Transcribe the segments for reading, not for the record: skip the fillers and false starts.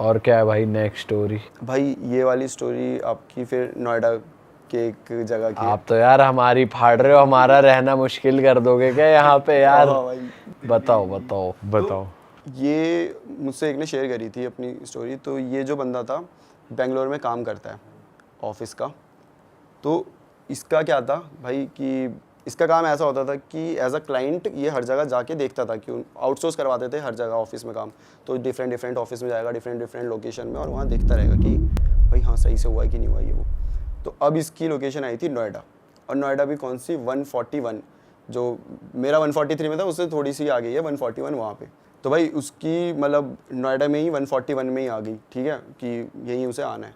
और क्या है भाई नेक्स्ट स्टोरी? भाई ये वाली स्टोरी आपकी फिर नोएडा के एक जगह की है। आप तो यार हमारी फाड़ रहे हो, हमारा रहना मुश्किल कर दोगे क्या यहाँ पे यार? हाँ भाई, बताओ बताओ। बताओ। ये मुझसे एक ने शेयर करी थी अपनी स्टोरी। तो ये जो बंदा था बेंगलोर में काम करता है ऑफिस का। तो इसका क्या था भाई कि इसका काम ऐसा होता था कि एज अ क्लाइंट ये हर जगह जाके देखता था कि आउटसोर्स करवाते थे हर जगह ऑफिस में काम। तो डिफरेंट ऑफिस में जाएगा, डिफरेंट लोकेशन में, और वहाँ देखता रहेगा कि भाई हाँ सही से हुआ है कि नहीं हुआ ये वो। तो अब इसकी लोकेशन आई थी नोएडा, और नोएडा भी कौन सी 141, जो मेरा 143 में था उससे थोड़ी सी आ गई है 141 वहाँ पे। तो भाई उसकी मतलब नोएडा में ही 141 में ही आ गई, ठीक है, कि यहीं उसे आना है।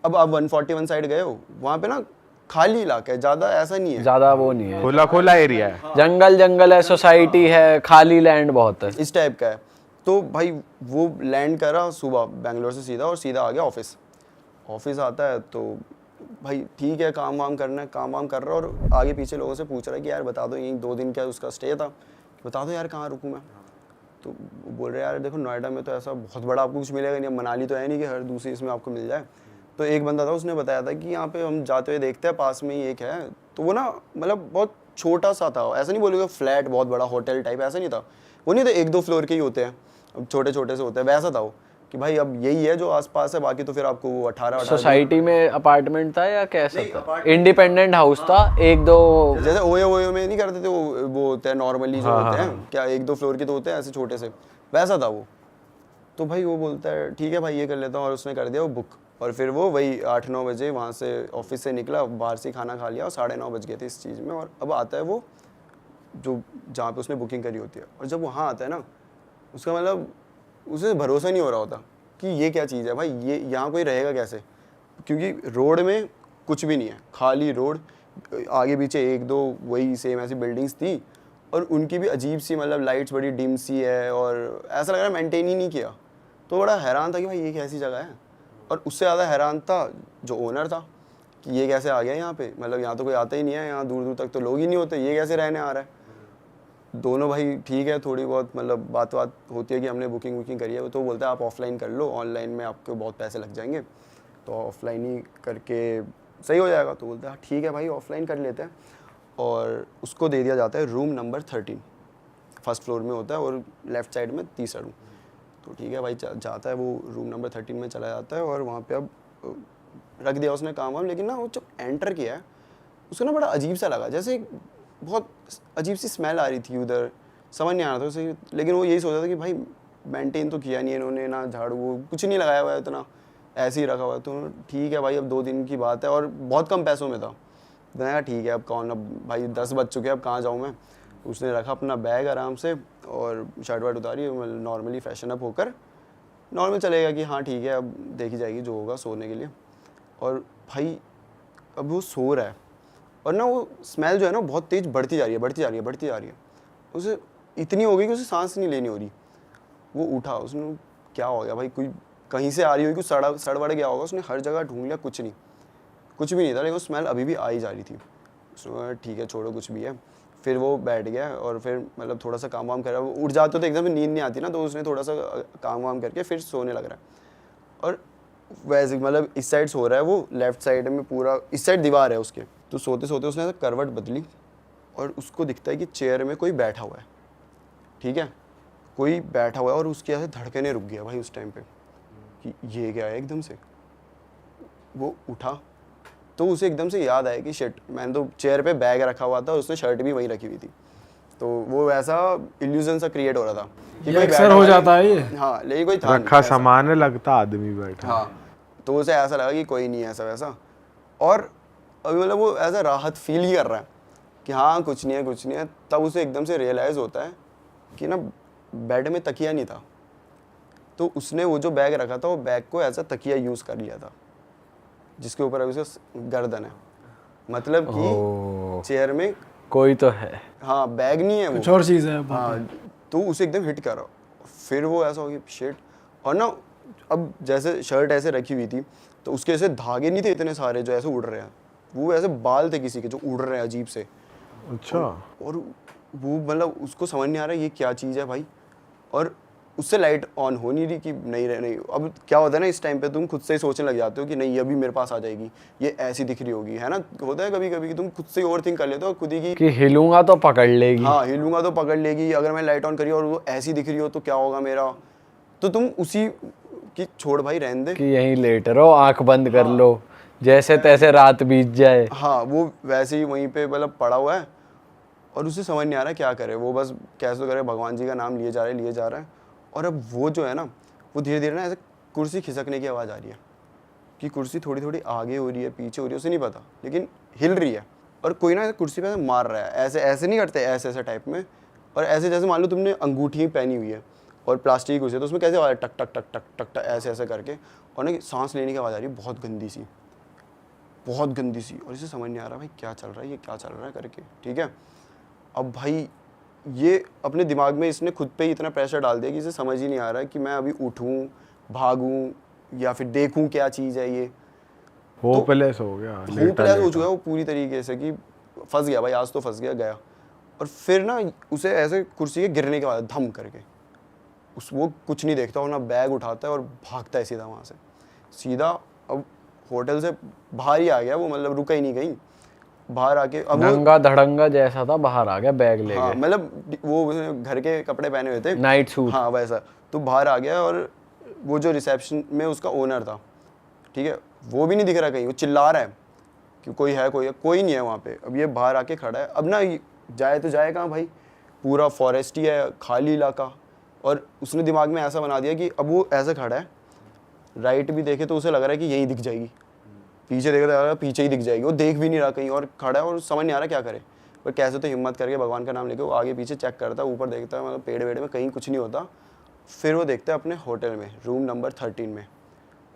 अब आप 141 साइड गए हो, वहाँ पे ना खाली इलाका है, ज़्यादा ऐसा नहीं है, ज्यादा वो नहीं है, खुला खुला एरिया है। जंगल जंगल है, सोसाइटी है, खाली लैंड बहुत है। इस टाइप का है। तो भाई वो लैंड करा सुबह बेंगलोर से सीधा, और सीधा आ गया ऑफिस आता है। तो भाई ठीक है, काम वाम करना है, काम वाम कर रहा है, और आगे पीछे लोगों से पूछ रहा है कि यार बता दो यहीं 2 दिन क्या उसका स्टे था, बता दो यार कहाँ रुकूँ मैं। तो बोल रहे यार देखो नोएडा में तो ऐसा बहुत बड़ा आपको कुछ मिलेगा नहीं, मनाली तो है नहीं कि हर दूसरी इसमें आपको मिल जाए। तो एक बंदा था उसने बताया था कि यहाँ पे हम जाते हुए देखते हैं पास में ही एक है। तो वो ना मतलब बहुत छोटा सा था, ऐसा नहीं बोलेगा फ्लैट बहुत बड़ा होटल टाइप, ऐसा नहीं था। वो नहीं था 1-2 फ्लोर के ही होते हैं, अब छोटे छोटे से होते हैं, वैसा था वो कि भाई अब यही है जो आसपास है, बाकी तो फिर आपको वो 18 सोसाइटी में अपार्टमेंट था या कैसा था? इंडिपेंडेंट हाउस था, 1-2 जैसे ओयो में नहीं करते थे वो होते हैं नॉर्मली जो होते हैं, क्या 1-2 फ्लोर के तो होते हैं ऐसे छोटे से, वैसा था वो। तो भाई वो बोलता है ठीक है भाई ये कर लेता हूँ, और उसने कर दिया वो बुक। और फिर वो वही 8-9 बजे वहाँ से ऑफिस से निकला, बाहर से खाना खा लिया, और 9:30 बज गए थे इस चीज़ में। और अब आता है वो जो जहाँ पे उसने बुकिंग करी होती है, और जब वहाँ आता है ना उसका मतलब उसे भरोसा नहीं हो रहा होता कि ये क्या चीज़ है भाई, ये यहाँ कोई रहेगा कैसे, क्योंकि रोड में कुछ भी नहीं है, खाली रोड, आगे पीछे 1-2 वही सेम ऐसी बिल्डिंग्स थी, और उनकी भी अजीब सी मतलब लाइट्स बड़ी डिम सी है, और ऐसा लग रहा है मेंटेन ही नहीं किया। तो बड़ा हैरान था कि भाई ये कैसी जगह है। और उससे ज़्यादा हैरान था जो ओनर था कि ये कैसे आ गया यहाँ पे, मतलब यहाँ तो कोई आता ही नहीं है, यहाँ दूर दूर तक तो लोग ही नहीं होते, ये कैसे रहने आ रहा है। दोनों भाई ठीक है, थोड़ी बहुत मतलब बात होती है कि हमने बुकिंग करी है, तो बोलता है आप ऑफलाइन कर लो, ऑनलाइन में आपको बहुत पैसे लग जाएंगे, तो ऑफलाइन ही करके सही हो जाएगा। तो बोलता है ठीक है भाई ऑफलाइन कर लेते हैं। और उसको दे दिया जाता है रूम नंबर 13, फर्स्ट फ्लोर में होता है, और लेफ़्ट साइड में तीसरा रूम। तो ठीक है भाई जाता है वो रूम नंबर 13 में चला जाता है, और वहाँ पे अब रख दिया उसने काम वाम। लेकिन ना वो जब एंटर किया है उसको ना बड़ा अजीब सा लगा, जैसे बहुत अजीब सी स्मेल आ रही थी उधर, समझ नहीं आ रहा था उसे। लेकिन वो यही सोचा था कि भाई मेंटेन तो किया नहीं इन्होंने, ना झाड़ू वो कुछ नहीं लगाया हुआ है, इतना ऐसे ही रखा हुआ है। तो ठीक है भाई अब 2 दिन की बात है, और बहुत कम पैसों में था। मैंने कहा ठीक है अब कौन, अब भाई 10 बज चुके हैं, अब कहाँ जाऊँ मैं। उसने रखा अपना बैग आराम से, और शर्ट वर्ट उतारी, नॉर्मली फैशन अप होकर नॉर्मल चलेगा कि हाँ ठीक है अब देखी जाएगी जो होगा सोने के लिए। और भाई अब वो सो रहा है, और ना वो स्मेल जो है ना बहुत तेज़ बढ़ती जा रही है। उसे इतनी हो गई कि उसे सांस नहीं लेनी हो रही। वो उठा, उसने क्या हो गया भाई, कोई कहीं से आ रही होगी, कुछ सड़ गया होगा। उसने हर जगह ढूंढ लिया, कुछ भी नहीं था, लेकिन वो स्मेल अभी भी आ ही जा रही थी। उसने ठीक है छोड़ो कुछ भी है। फिर वो बैठ गया, और फिर मतलब थोड़ा सा काम वाम कर रहा है। वो उठ जाते तो एकदम नींद नहीं आती ना, तो उसने थोड़ा सा काम वाम करके फिर सोने लग रहा है। और वैसे मतलब इस साइड सो रहा है वो, लेफ्ट साइड में पूरा इस साइड दीवार है उसके। तो सोते सोते उसने ऐसा करवट बदली, और उसको दिखता है कि चेयर में कोई बैठा हुआ है, ठीक है, कोई बैठा हुआ है। और उसकी ऐसे धड़कने रुक गया भाई उस टाइम पे कि ये क्या है। एकदम से वो उठा, तो उसे एकदम से याद आया कि शिट, मैंने तो चेयर पे बैग रखा हुआ था, उसने शर्ट भी वहीं रखी हुई थी। तो वो वैसा इल्यूजन सा क्रिएट हो रहा था कि कोई अक्सर हो जाता है ये। हाँ, लेकिन कोई था रखा सामान है, लगता आदमी बैठा। हाँ, तो उसे ऐसा लगा कि कोई नहीं है ऐसा वैसा। और अभी मतलब वो ऐसा राहत फील ही कर रहा है कि हाँ कुछ नहीं है। तब उसे एकदम से रियलाइज़ होता है कि ना बेड में तकिया नहीं था। तो उसने वो जो बैग रखा था, वो बैग को ऐसा तकिया यूज़ कर लिया था, जिसके ऊपर अभी उसका गर्दन है। मतलब कि चेयर में कोई तो है, हाँ बैग नहीं है, वो कुछ और चीज़ है। हाँ। तो उसे एकदम हिट करा, फिर वो ऐसा हो गया शिट। और ना अब जैसे शर्ट ऐसे रखी हुई थी, तो उसके ऐसे धागे नहीं थे इतने सारे जो ऐसे उड़ रहे हैं, वो ऐसे बाल थे किसी के जो उड़ रहे हैं अजीब से। अच्छा। और वो मतलब उसको समझ नहीं आ रहा ये क्या चीज़ है भाई। और उससे लाइट ऑन हो नहीं रही कि नहीं। अब क्या होता है ना, इस टाइम पे तुम खुद से ही सोचने लग जाते हो कि नहीं अभी मेरे पास आ जाएगी, ये ऐसी दिख रही होगी, है ना। होता है कभी कभी कि तुम खुद से ओवर थिंक कर लेते हो खुद ही की कि हिलूंगा तो पकड़ लेगी। हाँ हिलूंगा तो पकड़ लेगी, अगर मैं लाइट ऑन करी और वो ऐसी दिख रही हो तो क्या होगा मेरा। तो तुम उसी की छोड़ भाई रहने दे कि यहीं लेट रहो, आंख बंद कर लो, जैसे तैसे रात बीत जाए। हाँ वो वैसे ही वहीं पे मतलब पड़ा हुआ है और उसे समझ नहीं आ रहा क्या करे। वो बस कैसे तो करे, भगवान जी का नाम लिए जा रहा है। और अब वो जो है ना, वो धीरे धीरे ना ऐसे कुर्सी खिसकने की आवाज़ आ रही है कि कुर्सी थोड़ी थोड़ी आगे हो रही है, पीछे हो रही है, उसे नहीं पता, लेकिन हिल रही है। और कोई ना कुर्सी पे ऐसे मार रहा है, ऐसे ऐसे नहीं करते, ऐसे ऐसे टाइप में। और ऐसे जैसे मान लो तुमने अंगूठी पहनी हुई है और प्लास्टिक की कुर्सी है, तो उसमें कैसे आवाज़ टक टक टक टक टक टक ऐसे ऐसे करके, और ना सांस लेने की आवाज़ आ रही है बहुत गंदी सी। और इसे समझ नहीं आ रहा भाई क्या चल रहा है, ये क्या चल रहा है करके, ठीक है। अब भाई ये अपने दिमाग में इसने खुद पे ही इतना प्रेशर डाल दिया कि इसे समझ ही नहीं आ रहा है कि मैं अभी उठूं, भागूं या फिर देखूं क्या चीज़ है ये। होपलेस हो गया, होपलेस हो चुका है वो पूरी तरीके से कि फंस गया भाई, आज तो फंस गया। और फिर ना उसे ऐसे कुर्सी के गिरने के बाद धम करके वो कुछ नहीं देखता और ना बैग उठाता है और भागता है सीधा वहाँ से, सीधा अब होटल से बाहर ही आ गया वो, मतलब रुका ही नहीं कहीं, बाहर आके अब नंगा धड़ंगा जैसा था, बाहर आ गया बैग लेके। हाँ मतलब वो घर के कपड़े पहने हुए थे, नाइट सूट। हाँ वैसा। तो बाहर आ गया और वो जो रिसेप्शन में उसका ओनर था, ठीक है, वो भी नहीं दिख रहा कहीं, वो चिल्ला रहा है कि कोई नहीं है वहाँ पे। अब ये बाहर आके खड़ा है, अब ना जाए तो जाए कहाँ भाई, पूरा फॉरेस्ट ही है, खाली इलाका। और उसने दिमाग में ऐसा बना दिया कि अब वो ऐसे खड़ा है, राइट भी देखे तो उसे लग रहा है कि यही दिख जाएगी, पीछे देखे तो पीछे ही दिख जाएगी, वो देख भी नहीं रहा कहीं और खड़ा है और समझ नहीं आ रहा क्या करे। पर कैसे तो हिम्मत करके भगवान का नाम लेके वो आगे पीछे चेक करता है, ऊपर देखता है, मतलब पेड़ वेड़ में कहीं कुछ नहीं होता। फिर वो देखता है अपने होटल में रूम नंबर 13 में,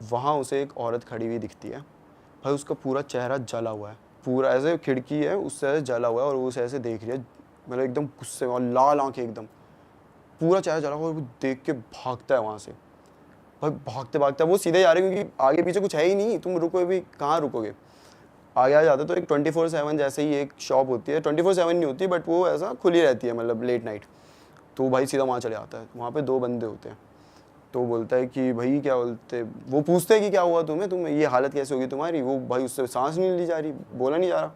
वहाँ उसे एक औरत खड़ी हुई दिखती है भाई। उसका पूरा चेहरा जला हुआ है, पूरा ऐसे खिड़की है उससे ऐसे जला हुआ है और वो उसे ऐसे देख रही है, मतलब एकदम गुस्से में, और लाल आंखें एकदम, पूरा चेहरा जला हुआ। और वो देख के भागता है वहाँ से भाई, भागते भागते वो सीधे जा रहे हैं क्योंकि आगे पीछे कुछ है ही नहीं, तुम रुको भी कहाँ रुकोगे। आगे आ जाते तो एक 24/7 जैसे ही एक शॉप होती है, 24/7 नहीं होती बट वो ऐसा खुली रहती है, मतलब लेट नाइट। तो भाई सीधा वहाँ चले आता है, वहाँ पे 2 बंदे होते हैं। तो बोलता है कि भाई क्या बोलते, वो पूछते हैं कि क्या हुआ तुम्हें ये हालत कैसे होगी तुम्हारी। वो भाई उससे सांस नहीं ली जा रही, बोला नहीं जा रहा।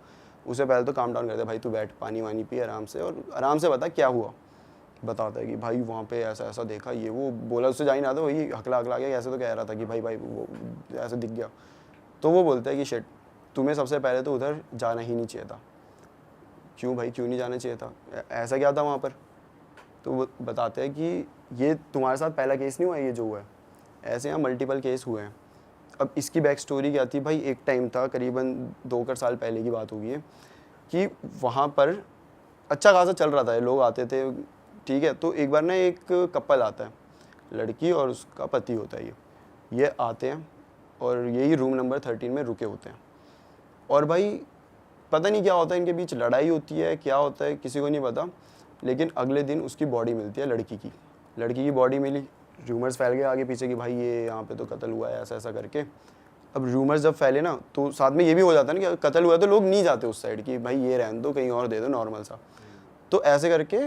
उसे पहले तो काम डाउन करते, भाई तू बैठ, पानी वानी पी आराम से, और आराम से बता क्या हुआ। बताता है कि भाई वहाँ पे ऐसा ऐसा देखा, ये वो बोला, उससे जा ही ना था, वही हकला गया, ऐसे तो कह रहा था कि भाई वो ऐसे दिख गया। तो वो बोलता है कि शिट, तुम्हें सबसे पहले तो उधर जाना ही नहीं चाहिए था। क्यों भाई, क्यों नहीं जाना चाहिए था, ऐसा क्या था वहाँ पर। तो वो बताते हैं कि ये तुम्हारे साथ पहला केस नहीं हुआ ये जो हुआ है, ऐसे यहाँ मल्टीपल केस हुए हैं। अब इसकी बैक स्टोरी क्या थी भाई, एक टाइम था करीबन 2 साल पहले की बात होगी कि वहाँ पर अच्छा खासा चल रहा था, लोग आते थे, ठीक है। तो एक बार ना एक कपल आता है, लड़की और उसका पति होता है, ये आते हैं और यही रूम नंबर 13 में रुके होते हैं। और भाई पता नहीं क्या होता है इनके बीच, लड़ाई होती है क्या होता है किसी को नहीं पता। लेकिन अगले दिन उसकी बॉडी मिलती है, लड़की की बॉडी मिली। रूमर्स फैल गए आगे पीछे कि भाई ये यहाँ पे तो कत्ल हुआ है, ऐसा ऐसा करके। अब रूमर्स जब फैले ना तो साथ में ये भी हो जाता है ना कि कत्ल हुआ है तो लोग नहीं जाते उस साइड कि भाई ये रहने दो, कहीं और दे दो नॉर्मल सा। तो ऐसे करके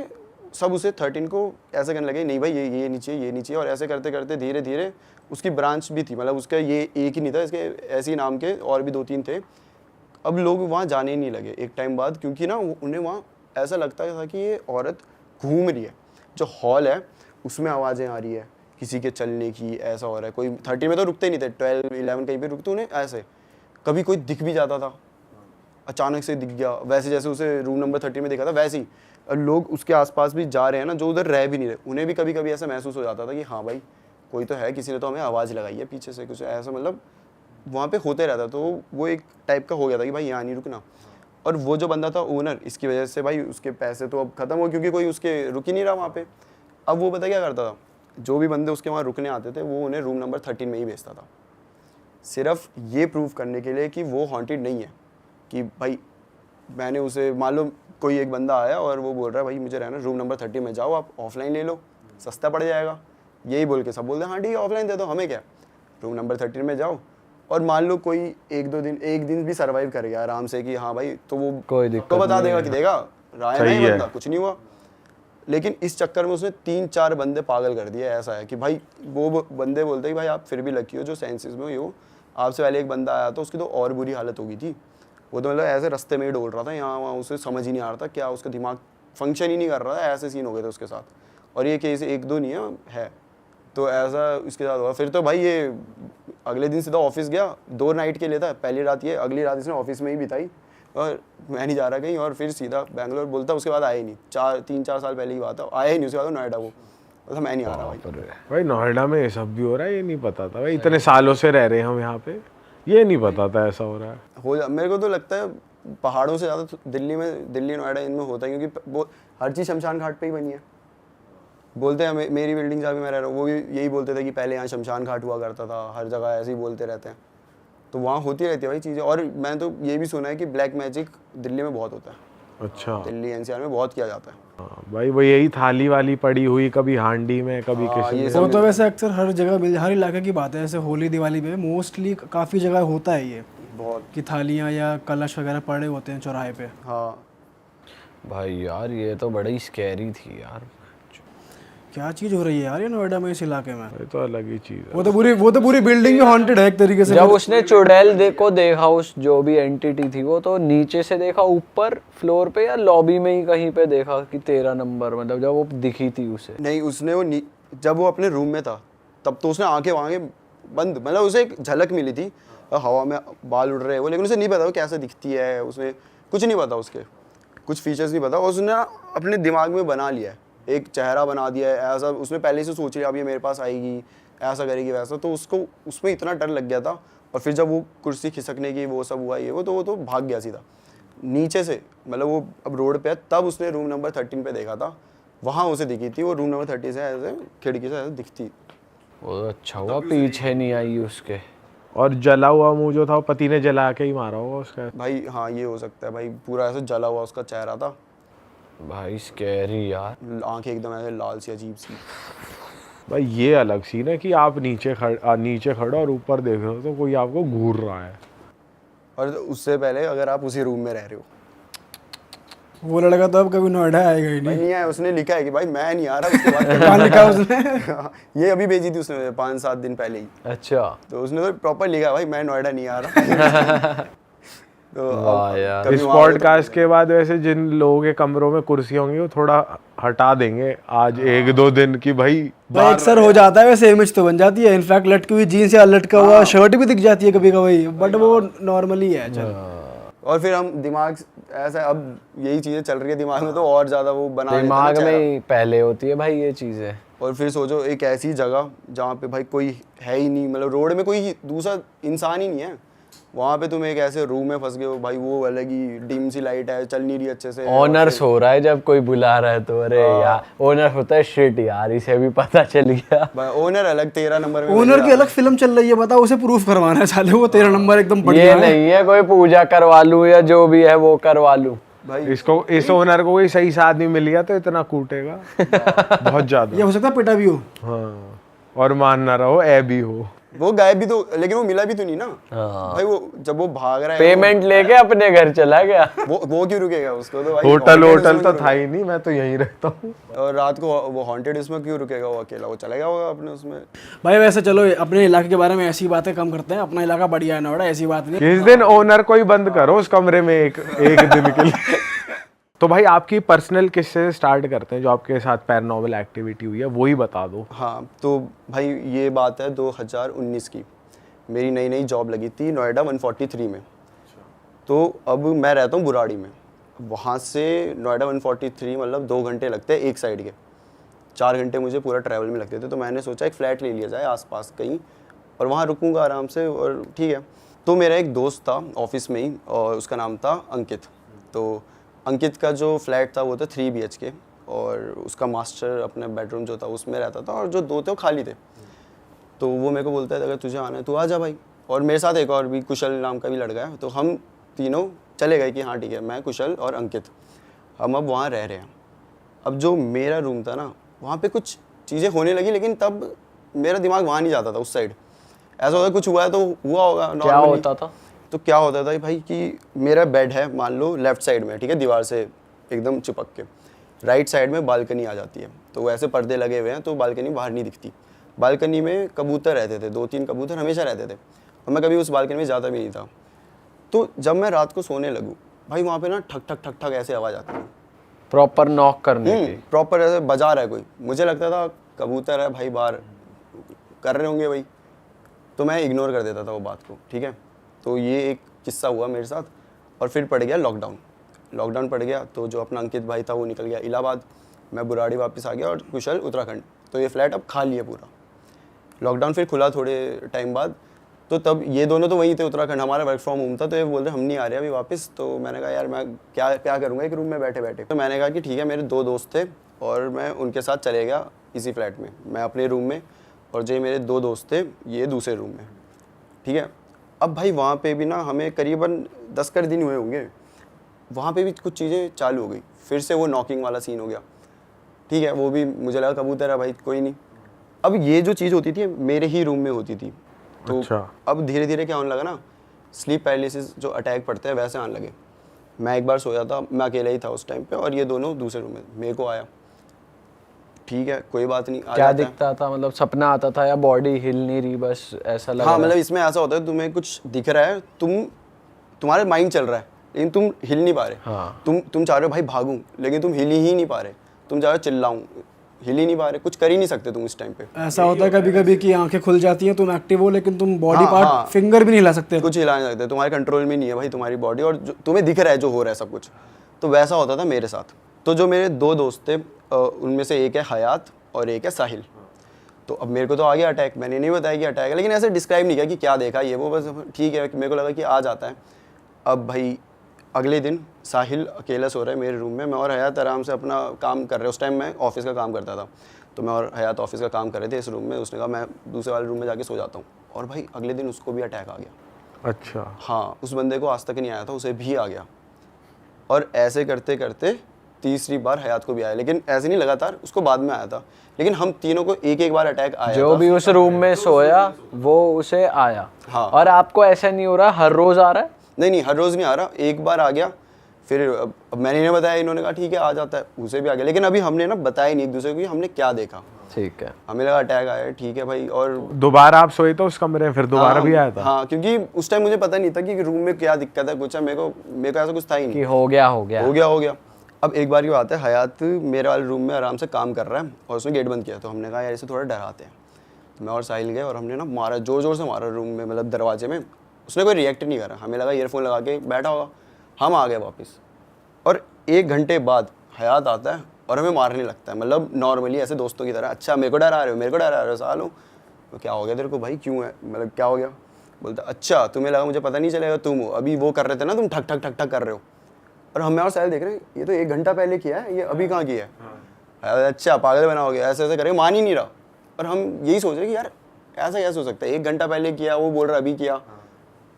सब उसे 13 को ऐसे करने लगे, नहीं भाई ये नीचे। और ऐसे करते करते धीरे धीरे उसकी ब्रांच भी थी, मतलब उसका ये एक ही नहीं था, इसके ऐसे ही नाम के और भी 2-3 थे। अब लोग वहाँ जाने ही नहीं लगे एक टाइम बाद, क्योंकि ना उन्हें वहाँ ऐसा लगता था कि ये औरत घूम रही है। जो हॉल है उसमें आवाज़ें आ रही है किसी के चलने की, ऐसा हो रहा है। कोई 13 में तो रुकते नहीं थे, 12-11 कहीं पे रुकते, उन्हें ऐसे कभी कोई दिख भी जाता था, अचानक से दिख गया, वैसे जैसे उसे रूम नंबर 13 में देखा था वैसे ही। और लोग उसके आसपास भी जा रहे हैं ना, जो उधर रह भी नहीं रहे, उन्हें भी कभी कभी ऐसा महसूस हो जाता था कि हाँ भाई कोई तो है, किसी ने तो हमें आवाज़ लगाई है पीछे से, कुछ ऐसा मतलब वहाँ पे होते रहता। तो वो एक टाइप का हो गया था कि भाई यहाँ नहीं रुकना। और वो जो बंदा था ओनर, इसकी वजह से भाई उसके पैसे तो अब ख़त्म हो, क्योंकि कोई उसके रुक ही नहीं रहा वहाँ पे। अब वो पता क्या करता था, जो भी बंदे उसके वहाँ रुकने आते थे वो उन्हें रूम नंबर 13 में ही भेजता था, सिर्फ ये प्रूव करने के लिए कि वो हॉन्टेड नहीं है। कि भाई मैंने उसे, मान लो कोई एक बंदा आया और वो बोल रहा है भाई मुझे रहना रूम नंबर 13 में, जाओ आप ऑफलाइन ले लो, सस्ता पड़ जाएगा, यही बोल के सब बोलते हैं हाँ ठीक है ऑफलाइन दे दो, हमें क्या, रूम नंबर 13 में जाओ। और मान लो कोई एक दिन भी सर्वाइव कर गया आराम से कि हाँ भाई, तो वो कोई दिक्कत तो बता नहीं देगा है। कि देगा राय नहीं, बंदा कुछ नहीं हुआ। लेकिन इस चक्कर में उसने 3-4 बंदे पागल कर दिए। ऐसा है कि भाई वो बंदे बोलते हैं कि भाई आप फिर भी लकी हो जो सेंसेस में हो, ये हो। आपसे पहले एक बंदा आया था, उसकी तो और बुरी हालत हो गई थी। वो तो मतलब ऐसे रास्ते में ही डोल रहा था, यहाँ वहाँ, उसे समझ ही नहीं आ रहा था क्या, उसका दिमाग फंक्शन ही नहीं कर रहा था, ऐसे सीन हो गए थे उसके साथ। और ये केस 1-2 नहीं है तो ऐसा इसके साथ हुआ। फिर तो भाई ये अगले दिन सीधा ऑफिस गया, 2 नाइट के लिए था, पहली रात ये, अगली रात इसने ऑफिस में ही बिताई और मैं नहीं जा रहा कहीं, और फिर सीधा बैंगलोर बोलता। उसके बाद आया ही नहीं, 3-4 साल पहले की बात है, आया ही नहीं। उसके बाद नोएडा वो बोलता मैं नहीं आ रहा भाई। भाई नोएडा में ये सब भी हो रहा है, ये नहीं पता था भाई, इतने सालों से रह रहे हैं हम यहाँ पे, ये नहीं पता था ऐसा हो रहा है। मेरे को तो लगता है पहाड़ों से ज़्यादा दिल्ली नोएडा इनमें होता है, क्योंकि वो हर चीज़ शमशान घाट पे ही बनी है। बोलते हैं मेरी बिल्डिंग जहाँ भी मैं रह रहा हूँ, वो भी यही बोलते थे कि पहले यहाँ शमशान घाट हुआ करता था, हर जगह ऐसे ही बोलते रहते हैं। तो वहाँ होती रहती है भाई चीज़ें। और मैंने तो ये भी सुना है कि ब्लैक मैजिक दिल्ली में बहुत होता है। अच्छा। दिल्ली एनसीआर में बहुत किया जाता है। हाँ, भाई वो यही थाली वाली पड़ी हुई, कभी हांडी में, कभी किसी में। वो तो वैसे अक्सर हर जगह हर इलाके की बात है। ऐसे होली दिवाली पे मोस्टली काफ़ी जगह होता है ये बहुत कि थालियाँ या कलश वगैरह पड़े होते हैं चौराहे पे। हाँ भाई यार ये तो बड़ी स्कैरी थी यार। क्या चीज़ हो रही है यार ये नोएडा में, इस इलाके में। ये तो अलग ही चीज है। वो तो पूरी बिल्डिंग ही हॉन्टेड है एक तरीके से। जब उसने चुड़ैल को देखा, उस जो भी एंटिटी थी वो तो नीचे से देखा, ऊपर फ्लोर पे या लॉबी में ही कहीं पे देखा कि 13 नंबर, मतलब जब वो दिखी थी उसे। नहीं, उसने वो जब वो अपने रूम में था तब तो उसने आंखें बंद, मतलब उसे एक झलक मिली थी, हवा में बाल उड़ रहे हैं वो, लेकिन उसे नहीं पता वो कैसे दिखती है, उसे कुछ नहीं पता, उसके कुछ फीचर्स नहीं पता। उसने अपने दिमाग में बना लिया है, एक चेहरा बना दिया है ऐसा, उसने पहले से सोच लिया अब ये मेरे पास आएगी, ऐसा करेगी वैसा। तो उसको उसमें इतना डर लग गया था। और फिर जब वो कुर्सी खिसकने की वो सब हुआ ये वो तो भाग गया सीधा नीचे से, मतलब वो अब रोड पे है। तब उसने रूम नंबर 13 पे देखा था, वहाँ उसे दिखी थी वो रूम नंबर 30 से ऐसे खिड़की से ऐसे दिखती। वो अच्छा हुआ पीछे नहीं आई उसके। और जला हुआ मुंह जो था वो पति ने जला के ही मारा होगा उसका। भाई हाँ ये हो सकता है भाई, पूरा ऐसे जला हुआ उसका चेहरा था भाई स्कैरी यार, आंखें एकदम ऐसे लाल सी अजीब सी। भाई ये अलग सीन है कि आप नीचे खड़े और ऊपर देख रहे हो तो कोई आपको घूर रहा है। और उससे पहले अगर आप उसी रूम में रह रहे हो, वो लड़का तो अब कभी नोएडा आएगा ही भाई नहीं। नहीं आया, उसने लिखा है कि भाई मैं नहीं आ रहा। उसके बाद कहाँ लिखा उसने? ये अभी भेजी थी उसने 5-7 दिन पहले ही। अच्छा तो उसने तो प्रॉपर लिखा है भाई मैं नोएडा नहीं आ रहा। तो वाह यार। कभी इस वहाँ पॉडकास्ट के बाद वैसे जिन लोगों के कमरों में कुर्सी होंगी वो थोड़ा हटा देंगे आज 1-2 दिन की। भाई भाई अक्सर हो जाता है वैसे, इमेज तो बन जाती है। इनफैक्ट लटकी हुई जीन्स या लटका हुआ शर्ट भी दिख जाती है कभी कभी, बट वो नॉर्मली है। चल और फिर हम दिमाग ऐसा, अब यही चीजें चल रही है दिमाग में तो और ज्यादा वो बना देते हैं दिमाग चेहरा। में ही पहले होती है भाई ये चीजें। और फिर सोचो एक ऐसी जगह जहाँ पे भाई कोई है ही नहीं, मतलब रोड में कोई दूसरा इंसान ही नहीं है, वहाँ पे तुम एक ऐसे रूम में फंस गए हो भाई, वो अलग ही डिम सी लाइट है, चल नहीं रही अच्छे से। ऑनर्स हो रहा है जब कोई बुला रहा है तो, अरे यार ओनर होता है शिट यार, इसे भी पता चल गया। भाई ओनर अलग 13 नंबर में ओनर की अलग फिल्म चल रही है, बताओ उसे प्रूफ करवाना है साले, वो 13 नंबर एकदम बढ़िया ये है। नहीं है कोई पूजा करवा लूं या जो भी है वो करवा लूं। भाई इसको इस ओनर को कोई सही से आदमी मिल गया तो इतना कूटेगा बहुत ज्यादा। ये हो सकता है पिटा भी हो। हाँ, और मान ना रहो ए भी हो। वो गायब भी तो, लेकिन वो मिला भी तो नहीं ना। हाँ। भाई वो जब वो भाग रहा है पेमेंट लेके अपने घर चला गया। वो क्यों रुकेगा उसको तो भाई, होटल haunted होटल उसमें तो क्यों था ही नहीं, मैं तो यहीं रहता हूँ। रुकेगा? और रात को वो हॉन्टेड इसमें क्यों रुकेगा वो अकेला, वो चलेगा होगा अपने उसमें। भाई वैसे चलो अपने इलाके के बारे में ऐसी बातें कम करते हैं, अपना इलाका बढ़िया है नोएडा, ऐसी बात नहीं। किस दिन ओनर को ही बंद करो उस कमरे में एक दिन के लिए। तो भाई आपकी पर्सनल किससे स्टार्ट करते हैं, जो आपके साथ पैरानॉर्मल एक्टिविटी हुई है वो ही बता दो। हाँ तो भाई ये बात है 2019 की, मेरी नई नई जॉब लगी थी नोएडा 143 में। तो अब मैं रहता हूँ बुराड़ी में, वहाँ से नोएडा 143 मतलब 2 घंटे लगते हैं एक साइड के, 4 घंटे मुझे पूरा ट्रैवल में लगते थे। तो मैंने सोचा एक फ्लैट ले लिया जाए आसपास कहीं और वहाँ रुकूंगा आराम से, और ठीक है। तो मेरा एक दोस्त था ऑफिस में ही और उसका नाम था अंकित। तो अंकित का जो फ्लैट था वो था 3 BHK और उसका मास्टर अपने बेडरूम जो था उसमें रहता था और जो 2 थे वो खाली थे। तो वो मेरे को बोलता है अगर तुझे आना है तो आ जा भाई। और मेरे साथ एक और भी कुशल नाम का भी लड़का है। तो हम तीनों चले गए कि हाँ ठीक है, मैं कुशल और अंकित हम अब वहाँ रह रहे हैं। अब जो मेरा रूम था ना वहाँ पे कुछ चीज़ें होने लगी, लेकिन तब मेरा दिमाग वहाँ नहीं जाता था उस साइड। ऐसा होता कुछ हुआ है तो हुआ होगा क्या नॉर्मली। होता था? तो क्या होता था भाई कि मेरा बेड है मान लो लेफ्ट साइड में, ठीक है, दीवार से एकदम चिपक के। राइट साइड में बालकनी आ जाती है, तो वैसे पर्दे लगे हुए हैं तो बालकनी बाहर नहीं दिखती। बालकनी में कबूतर रहते थे, 2-3 कबूतर हमेशा रहते थे, और मैं कभी उस बालकनी में जाता भी नहीं था। तो जब मैं रात को सोने लगूँ भाई, वहाँ पे ना ठक ठक ठक ठक ऐसे आवाज़ आती है, प्रॉपर नॉक करने की। प्रॉपर ऐसे बजा रहा है कोई। मुझे लगता था कबूतर है भाई, बाहर कर रहे होंगे भाई, तो मैं इग्नोर कर देता था वो बात को, ठीक है। तो ये एक किस्सा हुआ मेरे साथ। और फिर पड़ गया लॉकडाउन पड़ गया, तो जो अपना अंकित भाई था वो निकल गया इलाहाबाद, मैं बुराड़ी वापस आ गया, और कुशल उत्तराखंड। तो ये फ्लैट अब खाली है पूरा। लॉकडाउन फिर खुला थोड़े टाइम बाद, तो तब ये दोनों तो वहीं थे उत्तराखंड, हमारा वर्क फ्रॉम होम था, तो ये बोल रहे हम नहीं आ रहे अभी वापस। तो मैंने कहा यार मैं क्या करूँगा एक रूम में बैठे बैठे। तो मैंने कहा कि ठीक है, मेरे 2 दोस्त थे और मैं उनके साथ चले गया इसी फ्लैट में, मैं अपने रूम में, और जो मेरे 2 दोस्त थे ये दूसरे रूम में, ठीक है। अब भाई वहाँ पे भी ना हमें करीबन 10 कर दिन हुए होंगे, वहाँ पे भी कुछ चीज़ें चालू हो गई, फिर से वो नॉकिंग वाला सीन हो गया, ठीक है। वो भी मुझे लगा कबूतर है भाई, कोई नहीं। अब ये जो चीज़ होती थी मेरे ही रूम में होती थी, तो अच्छा। अब धीरे धीरे क्या होने लगा ना, स्लीप पैरालिसिस जो अटैक पड़ते हैं वैसे आने लगे। मैं एक बार सोया था, मैं अकेला ही था उस टाइम पे, और ये दोनों दूसरे रूम में, मेरे को आया, ठीक है कोई बात नहीं, आ क्या जाता है। दिखता था, मतलब सपना आता था या बॉडी हिल नहीं रही, बस ऐसा लग हाँ, रहा मतलब इसमें ऐसा होता है, तुम्हें कुछ दिख रहा है, तुम्हारे माइंड चल रहा है, लेकिन तुम हिल नहीं पा रहे। हाँ। तुम चाह रहे हो भाई भागूं, लेकिन तुम हिल ही नहीं पा रहे। तुम चाह रहे हो चिल्लाऊं, हिल ही नहीं पा रहे, कुछ कर ही नहीं सकते तुम इस टाइम पे। ऐसा होता है कभी कभी कि आंखें खुल जाती हैं, तुम एक्टिव हो, लेकिन तुम बॉडी हाँ, पार्ट हाँ। फिंगर भी नहीं हिला सकते। कुछ हिला नहीं सकते, तुम्हारे कंट्रोल में नहीं है भाई तुम्हारी बॉडी, और तुम्हें दिख रहा है जो हो रहा है सब कुछ। तो वैसा होता था मेरे साथ। तो जो मेरे 2 दोस्त थे, उनमें से एक है हयात और एक है साहिल। तो अब मेरे को तो आ गया अटैक, मैंने नहीं बताया कि अटैक है, लेकिन ऐसे डिस्क्राइब नहीं किया कि क्या देखा ये वो, बस ठीक है मेरे को लगा कि आ जाता है। अब भाई अगले दिन साहिल अकेला सो रहा है मेरे रूम में, मैं और हयात आराम से अपना काम कर रहे हैं। उस टाइम मैं ऑफिस का काम करता था, तो मैं और हयात ऑफिस का काम कर रहे थे इस रूम में। उसने कहा मैं दूसरे वाले रूम में जाके सो जाता हूँ, और भाई अगले दिन उसको भी अटैक आ गया। अच्छा। हाँ, उस बंदे को आज तक नहीं आया था, उसे भी आ गया। और ऐसे करते करते तीसरी बार हयात को भी आया, लेकिन ऐसे नहीं लगातार, उसको बाद में आया था, लेकिन हम तीनों को एक एक बार अटैक आया जो था। भी उस रूम में सोया वो उसे आया। हाँ। और आपको ऐसा नहीं हो रहा हर रोज आ रहा है? नहीं, हर रोज़ नहीं आ रहा, एक बार आ गया। फिर अब मैंने इन्हें बताया, इन्होंने कहा ठीक है आ जाता है, उसे भी आ गया। लेकिन अभी हमने ना बताया नहीं एक दूसरे को कि हमने क्या देखा। ठीक है। हमें लगा अटैक आया है, ठीक है भाई। और दोबारा आप सोए तो उस कमरे में, फिर दोबारा भी आया था? हाँ, क्योंकि उस टाइम मुझे पता नहीं था कि रूम में क्या दिक्कत है, कुछ है। मेरे को ऐसा कुछ था ही नहीं कि हो गया हो गया। अब एक बार की बात है, हयात मेरे वाले रूम में आराम से काम कर रहा है और उसने गेट बंद किया, तो हमने कहा यार इसे थोड़ा डराते हैं। तो मैं और साहिल गए और हमने ना मारा, जोर जोर से मारा रूम में, मतलब दरवाजे में। उसने कोई रिएक्ट नहीं करा, हमें लगा ईयरफोन लगा के बैठा होगा। हम आ गए वापस, और 1 घंटे बाद हयात आता है और हमें मारने लगता है, मतलब नॉर्मली ऐसे दोस्तों की तरह। अच्छा मेरे को डरा रहे हो सालों, तो क्या हो गया तेरे को भाई, क्यों है, मतलब क्या हो गया? बोलता अच्छा तुम्हें लगा मुझे पता नहीं चलेगा, तुम हो अभी वो कर रहे थे ना, तुम ठक ठक ठक ठक कर रहे हो। और हम और साहिल देख रहे हैं, ये तो 1 घंटा पहले किया है, ये अभी कहाँ किया है? अच्छा पागल बनाओगे, ऐसे ऐसे करेंगे, मान ही नहीं रहा। और हम यही सोच रहे कि यार ऐसा कैसे हो सकता है, 1 घंटा पहले किया, वो बोल रहा अभी किया।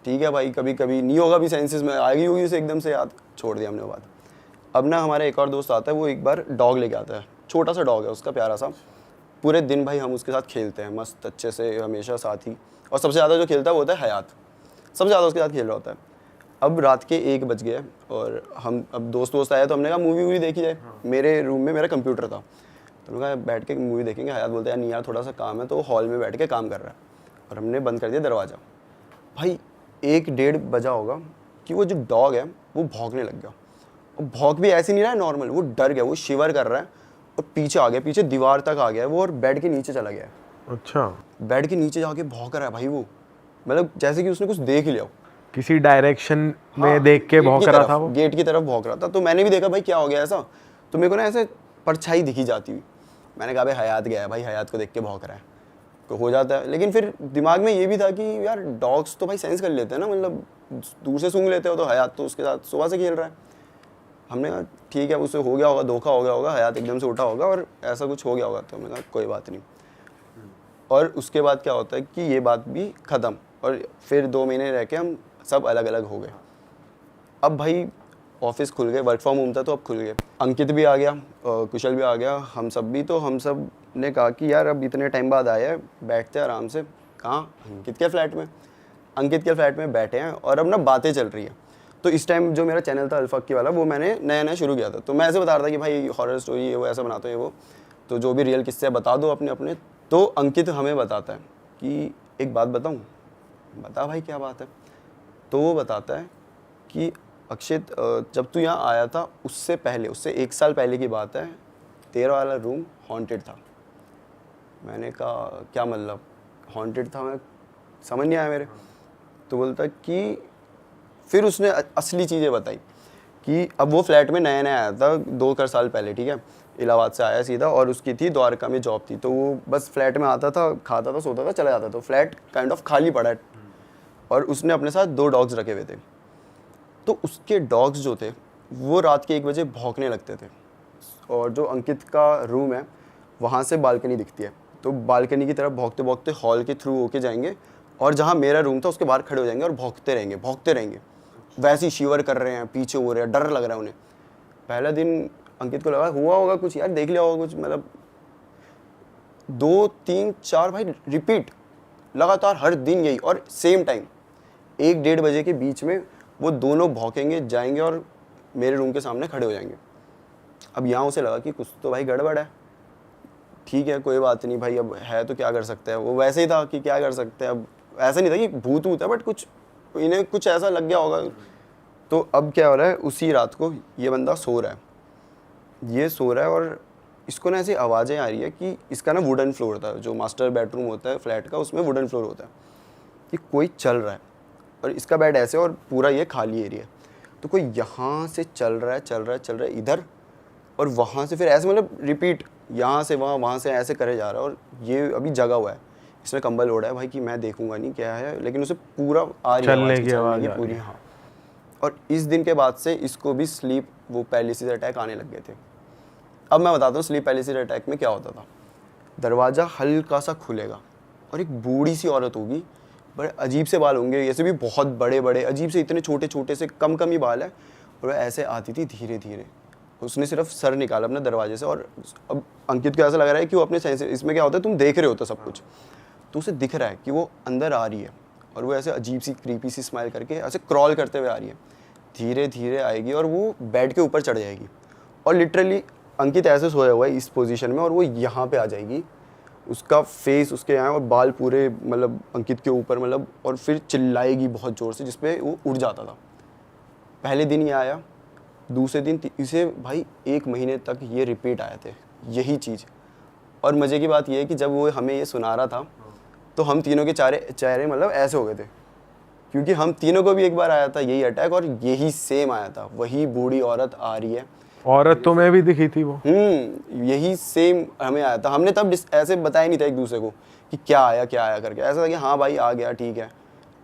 ठीक है भाई, कभी कभी नहीं होगा भी सेंसेस में, आएगी होगी उसे एकदम से याद, छोड़ दिया हमने वो बात। अब ना हमारा एक और दोस्त आता है, वो एक बार डॉग लेके आता है, छोटा सा डॉग है उसका, प्यारा सा। पूरे दिन भाई हम उसके साथ खेलते हैं मस्त अच्छे से, हमेशा साथ ही। और सबसे ज़्यादा जो खेलता है वो होता है हयात, सबसे ज़्यादा उसके साथ खेल रहा होता है। अब रात के 1 बज गए और हम अब दोस्त आया, तो हमने कहा मूवी वूवी देखी जाए। मेरे रूम में मेरा कंप्यूटर था, तो हमने कहा बैठ के मूवी देखेंगे। हयात बोलता है नहीं यार थोड़ा सा काम है, तो हॉल में बैठ के काम कर रहा है। और हमने बंद कर दिया दरवाज़ा। भाई 1-1:30 बजा होगा कि वो जो डॉग है वो भौंकने लग गया। और भौंक भी ऐसे नहीं रहा है नॉर्मल, वो डर गया, वो शिवर कर रहा है और पीछे आ गया, पीछे दीवार तक आ गया वो, और बेड के नीचे चला गया है। अच्छा, बेड के नीचे जाके भौंक रहा है भाई वो, मतलब जैसे कि उसने कुछ देख लिया हो। किसी डायरेक्शन में देख के भौंक रहा था वो, गेट की तरफ भौंक रहा था। तो मैंने भी देखा भाई क्या हो गया ऐसा, तो मेरे को ना ऐसे परछाई दिखी जाती हुई। मैंने कहा भाई हयात गया है, भाई हयात को देख के भौंक रहा है, तो हो जाता है। लेकिन फिर दिमाग में ये भी था कि यार डॉग्स तो भाई सेंस कर लेते हैं ना, मतलब दूर से सूंघ लेते हो, तो हयात तो उसके साथ सुबह से खेल रहा है। हमने कहा ठीक है उससे हो गया होगा, धोखा हो गया होगा, हयात एकदम से उठा होगा और ऐसा कुछ हो गया होगा। तो हमने कहा कोई बात नहीं। और उसके बाद क्या होता है कि ये बात भी ख़त्म, और फिर 2 महीने रह के हम सब अलग अलग हो गए। अब भाई ऑफिस खुल गए, वर्क फ्रॉम होम था तो अब खुल गए। अंकित भी आ गया, कुशल भी आ गया, हम सब भी। तो हम सब ने कहा कि यार अब इतने टाइम बाद आया है, बैठते हैं आराम से। कहाँ? अंकित के फ्लैट में। अंकित के फ्लैट में बैठे हैं और अब ना बातें चल रही है। तो इस टाइम जो मेरा चैनल था अल्फाकी वाला, वो मैंने नया नया शुरू किया था। तो मैं ऐसे बता रहा था कि भाई हॉरर स्टोरी है वो ऐसा बनाते हैं वो, तो जो भी रियल किस्से बता दो अपने अपने। तो अंकित हमें बताता है कि एक बात बताऊँ, बता भाई क्या बात है। तो वो बताता है कि अक्षित, जब तू यहाँ आया था उससे पहले, उससे 1 साल पहले की बात है, तेरा वाला रूम हॉन्टेड था। मैंने कहा क्या मतलब हॉन्टेड था, मैं समझ नहीं आया मेरे। तो बोलता कि फिर उसने असली चीज़ें बताई कि अब वो फ्लैट में नया नया आया था 2 साल पहले, ठीक है, इलाहाबाद से आया सीधा, और उसकी थी द्वारका में जॉब थी। तो वो बस फ्लैट में आता था, खाता था, सोता था, चला जाता। तो फ्लैट काइंड ऑफ खाली पड़ा है, और उसने अपने साथ 2 डॉग्स रखे हुए थे। तो उसके डॉग्स जो थे वो रात के 1 बजे भौंकने लगते थे, और जो अंकित का रूम है वहाँ से बालकनी दिखती है। तो बालकनी की तरफ भौंकते भौंकते हॉल के थ्रू होके जाएंगे, और जहाँ मेरा रूम था उसके बाहर खड़े हो जाएंगे और भौंकते रहेंगे। वैसे ही शिवर कर रहे हैं, पीछे हो रहे हैं, डर लग रहा है उन्हें। पहला दिन अंकित को लगा हुआ होगा कुछ यार, देख लिया होगा कुछ, मतलब 2 3 4 भाई रिपीट लगातार हर दिन यही, और सेम टाइम 1-1:30 बजे के बीच में वो दोनों भौंकेंगे, जाएंगे और मेरे रूम के सामने खड़े हो जाएंगे। अब यहाँ उसे लगा कि कुछ तो भाई गड़बड़ है। ठीक है कोई बात नहीं भाई, अब है तो क्या कर सकते हैं। वो वैसे ही था कि क्या कर सकते हैं, अब ऐसा नहीं था कि भूत है, बट कुछ इन्हें कुछ ऐसा लग गया होगा। तो अब क्या हो रहा है, उसी रात को ये बंदा सो रहा है, और इसको ना ऐसी आवाज़ें आ रही है कि इसका ना वुडन फ्लोर था, जो मास्टर बेडरूम होता है फ्लैट का, उसमें वुडन फ्लोर होता है, कि कोई चल रहा है, और इसका बेड ऐसे, और पूरा ये खाली एरिया है। तो कोई यहाँ से चल रहा है इधर, और वहाँ से फिर ऐसे, मतलब रिपीट, यहाँ से वहाँ से ऐसे करे जा रहा है। और ये अभी जगा हुआ है, इसने कंबल ओढ़ा है भाई कि मैं देखूंगा नहीं क्या है, लेकिन उसे पूरा आ रही है चलने की आवाज़ पूरी। हाँ, और इस दिन के बाद से इसको भी स्लीप वो पैरालिसिस अटैक आने लग गए थे। अब मैं बताता हूँ स्लीप पैरालिसिस अटैक में क्या होता था। दरवाज़ा हल्का सा खुलेगा और एक बूढ़ी सी औरत होगी, बड़े अजीब से बाल होंगे, ऐसे भी बहुत बड़े बड़े अजीब से, इतने छोटे छोटे से कम ही बाल है, और वह ऐसे आती थी धीरे धीरे। उसने सिर्फ सर निकाला अपने दरवाजे से, और अब अंकित को ऐसा लग रहा है कि वो अपने सेंस, इसमें क्या होता है तुम देख रहे हो तो सब कुछ, तो उसे दिख रहा है कि वो अंदर आ रही है, और वो ऐसे अजीब सी क्रीपी सी स्माइल करके ऐसे क्रॉल करते हुए आ रही है। धीरे धीरे आएगी और वो बेड के ऊपर चढ़ जाएगी, और लिटरली अंकित ऐसे सोया हुआ है इस पोजीशन में, और वो यहाँ पे आ जाएगी, उसका फेस उसके यहाँ और बाल पूरे मतलब अंकित के ऊपर, मतलब, और फिर चिल्लाएगी बहुत ज़ोर से, जिसपे वो उड़ जाता था। पहले दिन ये आया, दूसरे दिन इसे भाई 1 महीने तक ये रिपीट आए थे यही चीज़। और मज़े की बात ये है कि जब वो हमें ये सुना रहा था तो हम तीनों के चेहरे मतलब ऐसे हो गए थे, क्योंकि हम तीनों को भी एक बार आया था यही अटैक, और यही सेम आया था, वही बूढ़ी औरत आ रही है। औरत तो मैं भी दिखी थी वो, यही सेम हमें आया था। हमने तब ऐसे बताया नहीं था एक दूसरे को कि क्या आया करके, ऐसा था कि हाँ भाई आ गया ठीक है।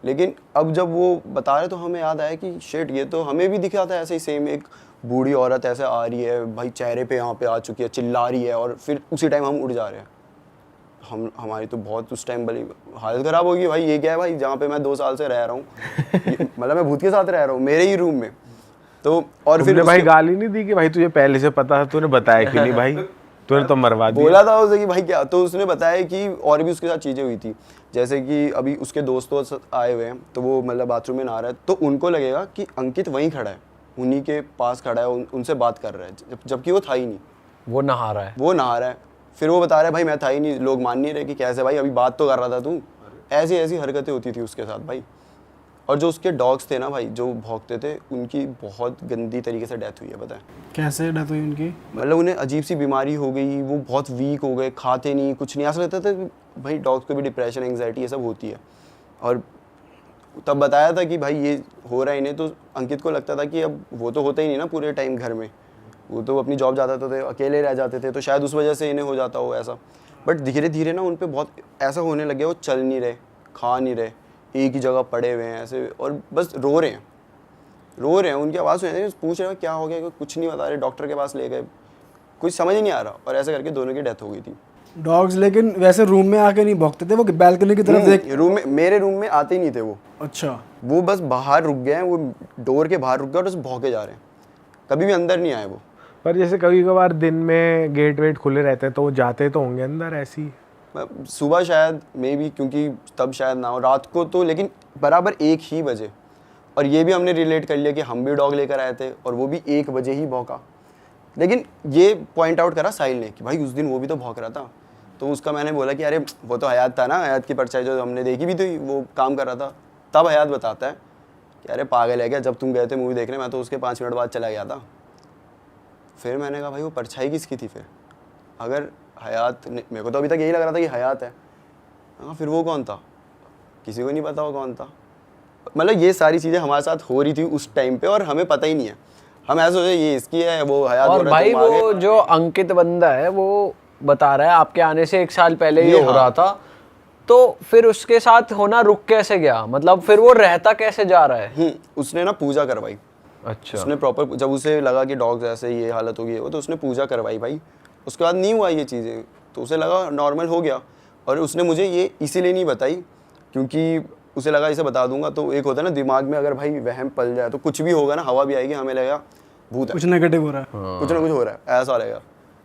लेकिन अब जब वो बता रहे तो हमें याद आया कि शिट, ये तो हमें भी दिखा था ऐसे ही सेम, एक बूढ़ी औरत ऐसे आ रही है भाई, चेहरे पे यहाँ पे आ चुकी है, चिल्ला रही है, और फिर उसी टाइम हम उड़ जा रहे हैं। हमारी तो बहुत उस टाइम बड़ी हालत ख़राब होगी भाई, ये क्या है भाई, जहाँ पे मैं 2 साल से रह रहा हूँ, मतलब मैं भूत के साथ रह रहा हूँ मेरे ही रूम में। तो और फिर भाई गाली नहीं दी कि भाई तुझे पहले से पता था, तूने बताया कि नहीं भाई, तूने तो मरवा दिया। बोला था उसे कि भाई क्या, तो उसने बताया कि और भी उसके साथ चीज़ें हुई थी, जैसे कि अभी उसके दोस्त आए हुए हैं, तो वो मतलब बाथरूम में नहा रहा है, तो उनको लगेगा कि अंकित वहीं खड़ा है, उन्हीं के पास खड़ा है, उनसे बात कर रहा है, जबकि वो था ही नहीं, वो नहा रहा है। फिर वो बता रहा है भाई मैं था ही नहीं, लोग मान नहीं रहे कि कैसे भाई, अभी बात तो कर रहा था तू। ऐसी ऐसी हरकतें होती थी उसके साथ भाई। और जो उसके डॉग्स थे ना भाई, जो भौंकते थे, उनकी बहुत गंदी तरीके से डेथ हुई है, पता है कैसे डेथ हुई उनकी? मतलब उन्हें अजीब सी बीमारी हो गई, वो बहुत वीक हो गए, खाते नहीं कुछ नहीं, ऐसा लगता था भाई डॉग्स को भी डिप्रेशन एंग्जाइटी ये सब होती है। और तब बताया था कि भाई ये हो रहा है इन्हें, तो अंकित को लगता था कि अब वो तो होता ही नहीं ना पूरे टाइम घर में, वो तो अपनी जॉब जाता थे, अकेले रह जाते थे, तो शायद उस वजह से इन्हें हो जाता हो ऐसा। बट धीरे धीरे ना उन पर बहुत ऐसा होने लग गया, वो चल नहीं रहे, खा नहीं रहे, एक ही जगह पड़े हुए हैं ऐसे, और बस रो रहे हैं, उनकी आवाज़ सुन रही है, पूछ रहे हैं क्या हो गया, कुछ नहीं बता रहे, डॉक्टर के पास ले गए, कुछ समझ ही नहीं आ रहा, और ऐसा करके दोनों की डेथ हो गई थी। डॉग्स लेकिन वैसे रूम में आके नहीं भौंकते थे, वो बैल्कनी की तरफ देख? रूम में, मेरे रूम में आते ही नहीं थे वो। अच्छा, वो बस बाहर रुक गए हैं, वो डोर के बाहर रुक गए और बस भौंके जा रहे हैं, कभी भी अंदर नहीं आए वो। पर जैसे कभी कभार दिन में गेट वेट खुले रहते हैं तो वो जाते तो होंगे अंदर ऐसी? सुबह शायद मे बी, क्योंकि तब शायद ना हो, रात को तो, लेकिन बराबर 1 ही बजे और ये भी हमने रिलेट कर लिया कि हम भी डॉग लेकर आए थे और वो भी 1 बजे ही भौंका। लेकिन ये पॉइंट आउट करा साहिल ने कि भाई उस दिन वो भी तो भौंक रहा था। तो उसका मैंने बोला कि अरे वो तो हयात था ना, हयात की परछाई जो हमने देखी भी थी, वो काम कर रहा था। तब हयात बताता है कि अरे पागल है क्या, जब तुम गए थे मूवी देखने मैं तो उसके 5 मिनट बाद चला गया था। फिर मैंने कहा भाई वो परछाई किसकी थी फिर? अगर हयात, मेरे को तो अभी तक यही लग रहा था कि हयात है। हाँ, फिर वो कौन था? किसी को नहीं पता वो कौन था। मतलब ये सारी चीज़ें हमारे साथ हो रही थी उस टाइम पे और हमें पता ही नहीं है। हम ऐसे सोचे ये इसकी है, वो हयात। और भाई वो जो अंकित बंदा है वो बता रहा है आपके आने से 1 साल पहले ये हो रहा था, तो फिर उसके साथ होना रुक कैसे गया? मतलब फिर वो रहता कैसे जा रहा है? उसने ना पूजा करवाई। अच्छा। उसने प्रॉपर, जब उसे लगा कि डॉग्स ऐसे ये हालत होगी वो, तो उसने पूजा करवाई भाई। उसके बाद नहीं हुआ ये चीज़ें, तो उसे लगा नॉर्मल हो गया। और उसने मुझे ये इसीलिए नहीं बताई क्योंकि उसे लगा इसे बता दूंगा तो एक होता है ना दिमाग में, अगर भाई वहम पल जाए तो कुछ भी होगा ना, हवा भी आएगी, हमें लगेगा भूत है, कुछ नेगेटिव हो रहा है, कुछ ना कुछ हो रहा है, ऐसा लगेगा।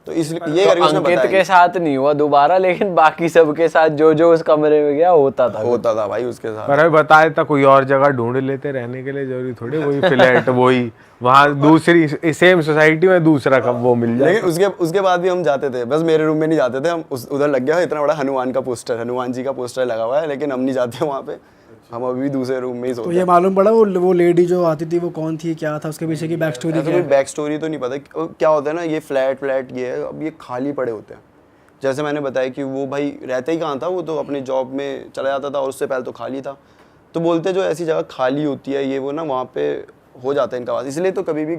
तो इसलिए ये करके उसने अंकित बताया। के साथ नहीं हुआ दोबारा, लेकिन बाकी सबके साथ जो जो उस कमरे में गया होता था भाई उसके साथ। पर अभी बताया था कोई और जगह ढूंढ लेते रहने के लिए, जरूरी थोड़ी वही फ्लैट वही वहाँ दूसरी सेम सोसाइटी में दूसरा कब वो मिल जाए। लेकिन उसके बाद भी हम जाते थे, बस मेरे रूम में नहीं जाते थे हम। उधर लग गया इतना बड़ा हनुमान का पोस्टर, हनुमान जी का पोस्टर लगा हुआ है, लेकिन हम नहीं जाते वहाँ पे, हम अभी भी दूसरे रूम में ही सोते तो ये मालूम पड़ा वो लेडी जो आती थी वो कौन थी, क्या था उसके पीछे की बैक स्टोरी? कोई बैक स्टोरी तो नहीं पता। क्या होता है ना, ये फ्लैट ये है, अब ये खाली पड़े होते हैं। जैसे मैंने बताया कि वो भाई रहता ही कहाँ था, वो तो अपनी जॉब में चला जाता था और उससे पहले तो खाली था। तो बोलते जो ऐसी जगह खाली होती है ये वो ना, वहाँ पे हो जाता है इनका वास। इसलिए तो कभी भी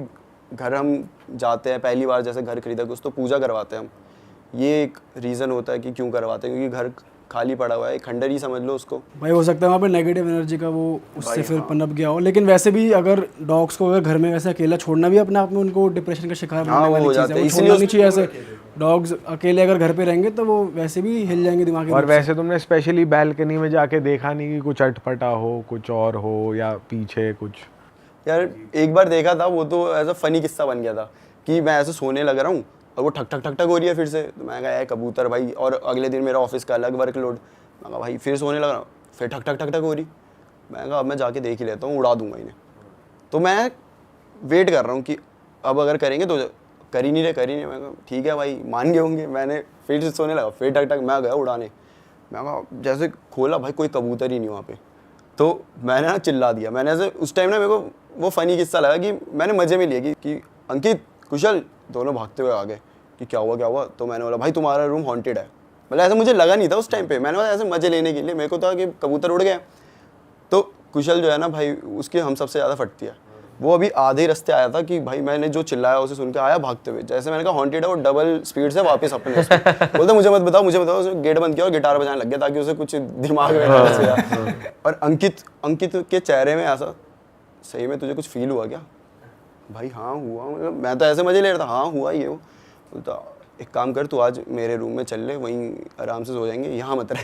घर हम जाते हैं पहली बार, जैसे घर खरीदा कुछ, तो पूजा करवाते हैं हम। ये एक रीज़न होता है कि क्यों करवाते हैं, क्योंकि घर खाली पड़ा हुआ है, खंडर ही समझ लो उसको। भाई हो सकता है वहाँ पे नेगेटिव एनर्जी का वो उससे फिर पनप गया हो। लेकिन वैसे भी अगर डॉग्स को अगर घर में वैसे अकेला छोड़ना भी अपने आप में उनको डिप्रेशन का शिकार बनने वाली चीज़ है, वो छोड़ना नहीं चाहिए। ऐसे डॉग्स अकेले अगर घर पे रहेंगे तो वो वैसे भी हिल जाएंगे दिमाग। और वैसे तुमने स्पेशली बैल्कनी में जाके देखा नहीं कि कुछ अटपटा हो, कुछ और हो, या पीछे कुछ? यार एक बार देखा था, वो तो ऐसा फनी किस्सा बन गया था कि मैं ऐसे सोने लग रहा हूँ और वो ठक ठक ठक ठक हो रही है फिर से। तो मैं कहा कबूतर भाई, और अगले दिन मेरा ऑफिस का अलग वर्कलोड। मैं कहा भाई फिर सोने लग रहा हूँ, फिर ठक ठक ठक ठक हो रही। मैं कहा अब मैं जाके देख ही लेता हूँ, उड़ा दूंगा इन्हें। तो मैं वेट कर रहा हूँ कि अब अगर करेंगे तो कर ही नहीं रहे। मैं कहा ठीक है भाई, मान गए होंगे। मैंने फिर से सोने लगा, फिर ठक ठक, मैं गया उड़ाने। मैं कहा जैसे खोला भाई, कोई कबूतर ही नहीं वहाँ पे। तो मैंने ना चिल्ला दिया। मैंने ऐसे उस टाइम ना मेरे को वो फ़नी किस्सा लगा कि मैंने मज़े में लिया कि अंकित कुशल दोनों भागते हुए आ गए कि क्या हुआ। तो मैंने बोला भाई तुम्हारा रूम हॉन्टेड है। मतलब ऐसा मुझे लगा नहीं था उस टाइम पे, मैंने बोला ऐसे मज़े लेने के लिए, मेरे को था कि कबूतर उड़ गया। तो कुशल जो है ना भाई, उसकी हम सबसे ज़्यादा फटती है। वो अभी आधे रास्ते आया था कि भाई मैंने जो चिल्लाया उसे सुन के आया भागते हुए। जैसे मैंने कहा हॉन्टेड है, वो डबल स्पीड से वापस अपने बोलता मुझे मत बताओ। उसने गेट बंद किया और गिटार बजाने लग गया ताकि उसे कुछ दिमाग में ना घुसे। और अंकित के चेहरे में ऐसा, सही में तुझे कुछ फील हुआ क्या? भाई हाँ हुआ। मतलब मैं तो ऐसे मजे ले रहा था, हाँ हुआ ही है वो। बोलता एक काम कर, तू आज मेरे रूम में चल ले, वहीं आराम से सो जाएंगे, यहाँ मत रहे।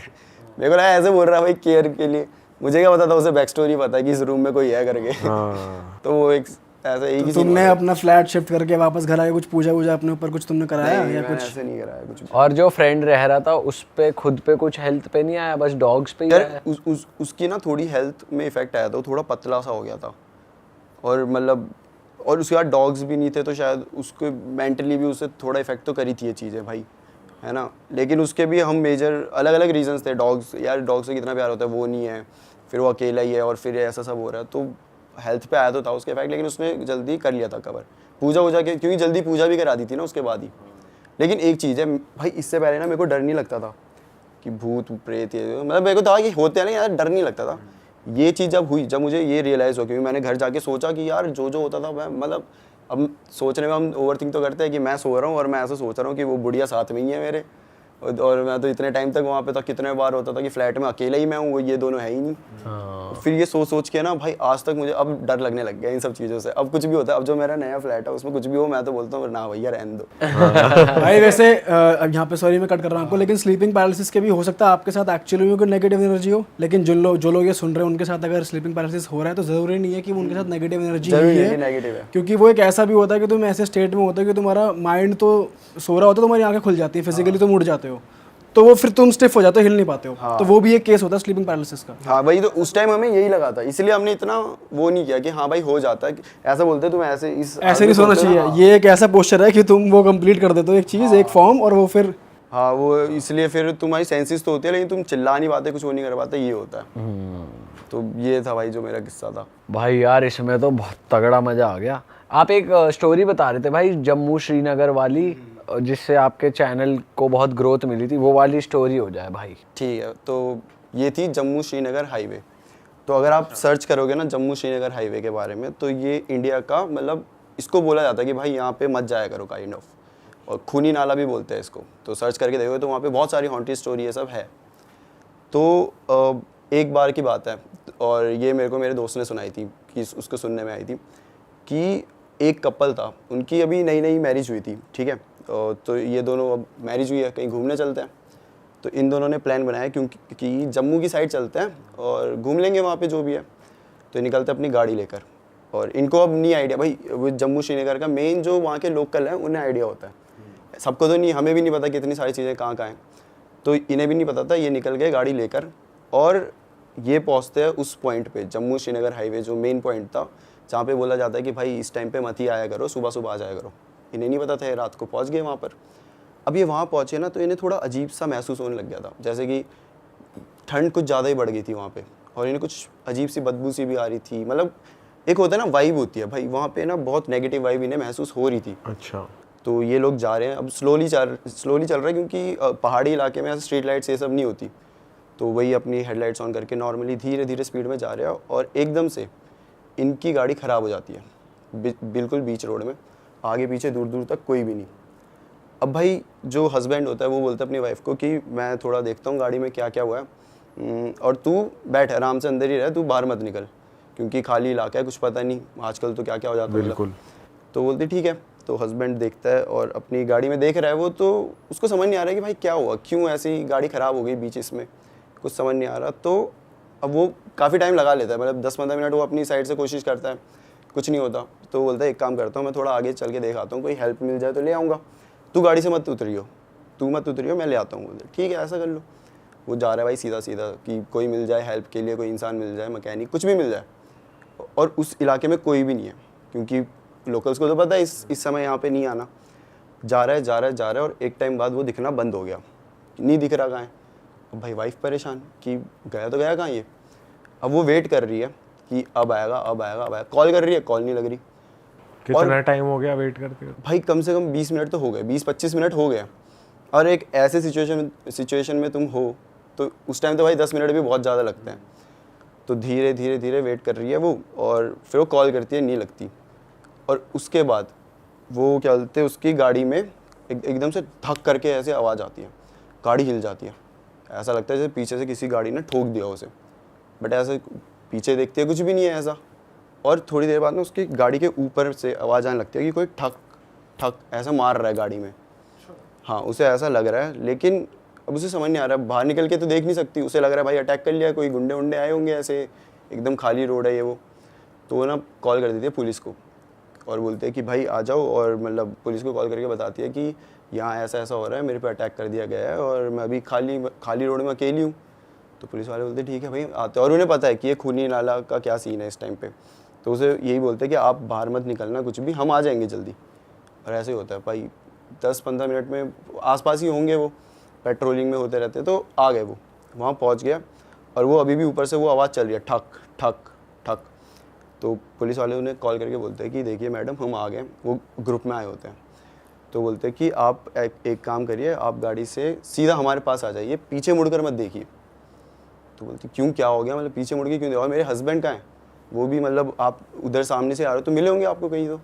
मेरे को लगा ऐसे बोल रहा भाई केयर के लिए। मुझे क्या पता था उसे बैक स्टोरी पता है कि इस रूम में कोई है करके। तो वो एक ऐसा एक ही तुमने अपना फ्लैट शिफ्ट करके वापस घर आए, कुछ पूजा अपने ऊपर कुछ तुमने कराया या कुछ? ऐसे नहीं कराया कुछ। और जो फ्रेंड रह रहा था उस पे खुद पे कुछ हेल्थ पे नहीं आया, बस डॉग्स पे ही आया? उसकी ना थोड़ी हेल्थ में इफेक्ट आया था, वो थोड़ा पतला सा हो गया था। और मतलब और उसके बाद डॉग्स भी नहीं थे, तो शायद उसको मेंटली भी उसे थोड़ा इफेक्ट तो करी थी ये चीज़ें भाई, है ना। लेकिन उसके भी हम मेजर अलग अलग रीजंस थे। डॉग्स, यार डॉग से कितना प्यार होता है, वो नहीं है, फिर वो अकेला ही है, और फिर ऐसा सब हो रहा है। तो हेल्थ पे आया तो था उसके इफेक्ट, लेकिन उसने जल्दी कर लिया था कवर पूजा के, क्योंकि जल्दी पूजा भी करा दी थी ना उसके बाद ही। लेकिन एक चीज़ है भाई, इससे पहले ना मेरे को डर नहीं लगता था कि भूत प्रेत, ये मतलब मेरे को था कि होते हैं ना यार, डर नहीं लगता था। ये चीज़ जब हुई, जब मुझे ये रियलाइज़ हो, क्योंकि मैंने घर जाके सोचा कि यार जो होता था मैं, मतलब अब सोचने में हम ओवर थिंक तो करते हैं कि मैं सो रहा हूँ और मैं ऐसा सोच रहा हूँ कि वो बुढ़िया साथ में ही है मेरे, और मैं तो इतने टाइम तक वहाँ पे था। कितने बार होता था कि फ्लैट में अकेला ही मैं हूँ, वो ये दोनों है ही नहीं। फिर ये सोच के ना भाई आज तक मुझे अब डर लगने लग गया इन सब चीज़ों से। अब कुछ भी होता है, अब जो मेरा नया फ्लैट है उसमें कुछ भी हो, मैं तो बोलता हूँ ना भैया रहने दो। भाई वैसे अब यहाँ पे सॉरी मैं कट कर रहा हूँ आपको, लेकिन स्लीपिंग पैरालिसिस के भी हो सकता है आपके साथ एक्चुअली में कोई नेगेटिव एनर्जी हो। लेकिन जो लोग ये सुन रहे हैं उनके साथ अगर स्लीपिंग पैरालिसिस हो रहा है तो ज़रूरी नहीं है कि उनके साथ नेगेटिव एनर्जी ही है, नेगेटिव है। क्योंकि वो एक ऐसा भी होता है कि तुम ऐसे स्टेट में होता है कि तुम्हारा माइंड तो सो रहा होता है, तुम्हारी आंखें खुल जाती है, फिजिकली तुम उड़ जाते हो। तो वो फिर तुम स्टिफ हो जाते हो, हिल नहीं पाते हो। तो वो भी एक केस होता है स्लीपिंग पैरालिसिस का। हाँ वही तो, उस टाइम हमें यही लगा था, इसलिए हमने इतना वो नहीं किया कि हाँ भाई हो जाता है, ऐसा बोलते तुम ऐसे ऐसे नहीं सोना चाहिए। ये एक ऐसा पोस्चर है कि तुम वो कंप्लीट कर देते हो एक चीज़, एक फॉर्म, और वो फिर हाँ वो इसलिए फिर तुम्हारी सेंसेस तो होती है लेकिन तुम चिल्ला नहीं पाते, कुछ वो नहीं कर पाते, ये होता है। तो ये था भाई जो मेरा किस्सा था। भाई यार इसमें तो बहुत तगड़ा मजा आ गया। आप एक स्टोरी बता रहे थे भाई जम्मू श्रीनगर वाली, जिससे आपके चैनल को बहुत ग्रोथ मिली थी, वो वाली स्टोरी हो जाए भाई। ठीक है, तो ये थी जम्मू श्रीनगर हाईवे। तो अगर आप सर्च करोगे ना जम्मू श्रीनगर हाईवे के बारे में, तो ये इंडिया का मतलब इसको बोला जाता है कि भाई यहाँ पे मत जाया करो काइंड ऑफ, और खूनी नाला भी बोलते हैं इसको। तो सर्च करके देखोगे तो वहाँ पे बहुत सारी हॉन्टेड स्टोरी ये सब है। तो एक बार की बात है, और ये मेरे को मेरे दोस्त ने सुनाई थी कि उसको सुनने में आई थी कि एक कपल था, उनकी अभी नई नई मैरिज हुई थी, ठीक है। तो ये दोनों अब मैरिज हुई है, कहीं घूमने चलते हैं। तो इन दोनों ने प्लान बनाया क्योंकि जम्मू की साइड चलते हैं और घूम लेंगे वहाँ पे जो भी है। तो निकलते अपनी गाड़ी लेकर, और इनको अब नहीं आइडिया भाई, वो जम्मू श्रीनगर का मेन जो वहाँ के लोकल हैं उन्हें आइडिया होता है, सबको तो नहीं, हमें भी नहीं पता कितनी सारी चीज़ें कहाँ कहाँ हैं। तो इन्हें भी नहीं पता था। ये निकल गए गाड़ी लेकर, और ये पहुँचते हैं उस पॉइंट पे, जम्मू श्रीनगर हाईवे जो मेन पॉइंट था, जहाँ पे बोला जाता है कि भाई इस टाइम पे मत ही आया करो, सुबह सुबह आ जाया करो। इन्हें नहीं पता था, ये रात को पहुँच गए वहाँ पर। अब ये वहाँ पहुँचे ना, तो इन्हें थोड़ा अजीब सा महसूस होने लग गया था, जैसे कि ठंड कुछ ज़्यादा ही बढ़ गई थी वहाँ पे, और इन्हें कुछ अजीब सी बदबू सी भी आ रही थी। मतलब एक होता है ना वाइब होती है भाई, वहाँ पे ना बहुत नेगेटिव वाइब इन्हें महसूस हो रही थी। अच्छा। तो ये लोग जा रहे हैं, अब स्लोली चल रहा है, क्योंकि पहाड़ी इलाके में ऐसे स्ट्रीट लाइट्स ये सब नहीं होती। तो वही अपनी हेडलाइट्स ऑन करके नॉर्मली धीरे धीरे स्पीड में जा रहे हैं, और एकदम से इनकी गाड़ी ख़राब हो जाती है बिल्कुल बीच रोड में, आगे पीछे दूर दूर तक कोई भी नहीं। अब भाई जो हस्बैंड होता है वो बोलता है अपनी वाइफ को कि मैं थोड़ा देखता हूँ गाड़ी में क्या क्या हुआ है, और तू बैठ आराम से अंदर ही रह, तू बाहर मत निकल, क्योंकि खाली इलाका है, कुछ पता नहीं आजकल तो क्या क्या हो जाता है। बिल्कुल। तो बोलती ठीक है। तो हस्बैंड देखता है और अपनी गाड़ी में देख रहा है वो, तो उसको समझ नहीं आ रहा है कि भाई क्या हुआ, क्यों ऐसी गाड़ी ख़राब हो गई बीच इसमें, कुछ समझ नहीं आ रहा। तो अब वो काफ़ी टाइम लगा लेता है, मतलब 10-15 मिनट वो अपनी साइड से कोशिश करता है, कुछ नहीं होता। तो बोलता है एक काम करता हूँ, मैं थोड़ा आगे चल के देख आता हूँ, कोई हेल्प मिल जाए तो ले आऊँगा, तू गाड़ी से मत उतरियो, मैं ले आता हूँ। बोलते ठीक है ऐसा कर लो। वो जा रहा है भाई सीधा सीधा कि कोई मिल जाए हेल्प के लिए, कोई इंसान मिल जाए, मैकेनिक कुछ भी मिल जाए। और उस इलाके में कोई भी नहीं है, क्योंकि लोकल्स को तो पता है इस समय यहाँ पे नहीं आना। जा रहा है, और एक टाइम बाद वो दिखना बंद हो गया, नहीं दिख रहा कहाँ है। अब भाई वाइफ परेशान कि गया तो गया कहाँ ये। अब वो वेट कर रही है कि अब आएगा, कॉल कर रही है, कॉल नहीं लग रही। कितना टाइम हो गया वेट करते हुए? भाई कम से कम 20 मिनट तो हो गए, 20-25 मिनट हो गए। और एक ऐसे सिचुएशन में तुम हो तो उस टाइम तो भाई 10 मिनट भी बहुत ज़्यादा लगते हैं। तो धीरे धीरे वेट कर रही है वो, और फिर वो कॉल करती है, नहीं लगती। और उसके बाद वो क्या बोलते हैं, उसकी गाड़ी में एकदम से धक करके ऐसे आवाज़ आती है, गाड़ी हिल जाती है, ऐसा लगता है जैसे पीछे से किसी गाड़ी ने ठोक दिया उसे। बट ऐसे पीछे देखते हैं कुछ भी नहीं है ऐसा। और थोड़ी देर बाद में उसकी गाड़ी के ऊपर से आवाज़ आने लगती है कि कोई ठक ठक ऐसा मार रहा है गाड़ी में। हाँ उसे ऐसा लग रहा है, लेकिन अब उसे समझ नहीं आ रहा है, बाहर निकल के तो देख नहीं सकती। उसे लग रहा है भाई अटैक कर लिया, कोई गुंडे वुंडे आए होंगे, ऐसे एकदम खाली रोड है ये वो। तो वो ना कॉल कर देती है पुलिस को, और बोलते हैं कि भाई आ जाओ। और मतलब पुलिस को कॉल करके बताती है कि यहाँ ऐसा ऐसा हो रहा है, मेरे पे अटैक कर दिया गया है, और मैं अभी खाली रोड में अकेली हूँ। तो पुलिस वाले बोलते ठीक है भाई आते। और उन्हें पता है कि ये खूनी नाला का क्या सीन है इस टाइम पे। तो उसे यही बोलते हैं कि आप बाहर मत निकलना कुछ भी, हम आ जाएंगे जल्दी। और ऐसे ही होता है भाई, 10-15 मिनट में आसपास ही होंगे वो, पेट्रोलिंग में होते रहते। तो आ गए वो, वहाँ पहुँच गया, और वो अभी भी ऊपर से वो आवाज़ चल रही है, ठक ठक ठक। तो पुलिस वाले उन्हें कॉल करके बोलते हैं कि देखिए मैडम हम आ गए। वो ग्रुप में आए होते हैं। तो बोलते हैं कि आप एक काम करिए, आप गाड़ी से सीधा हमारे पास आ जाइए, पीछे मुड़कर मत देखिए। तो बोलती क्यों, क्या हो गया, मतलब पीछे मुड़ के क्यों? और मेरे हस्बैंड का है, वो भी मतलब आप उधर सामने से आ रहे हो तो मिले होंगे आपको कहीं। तो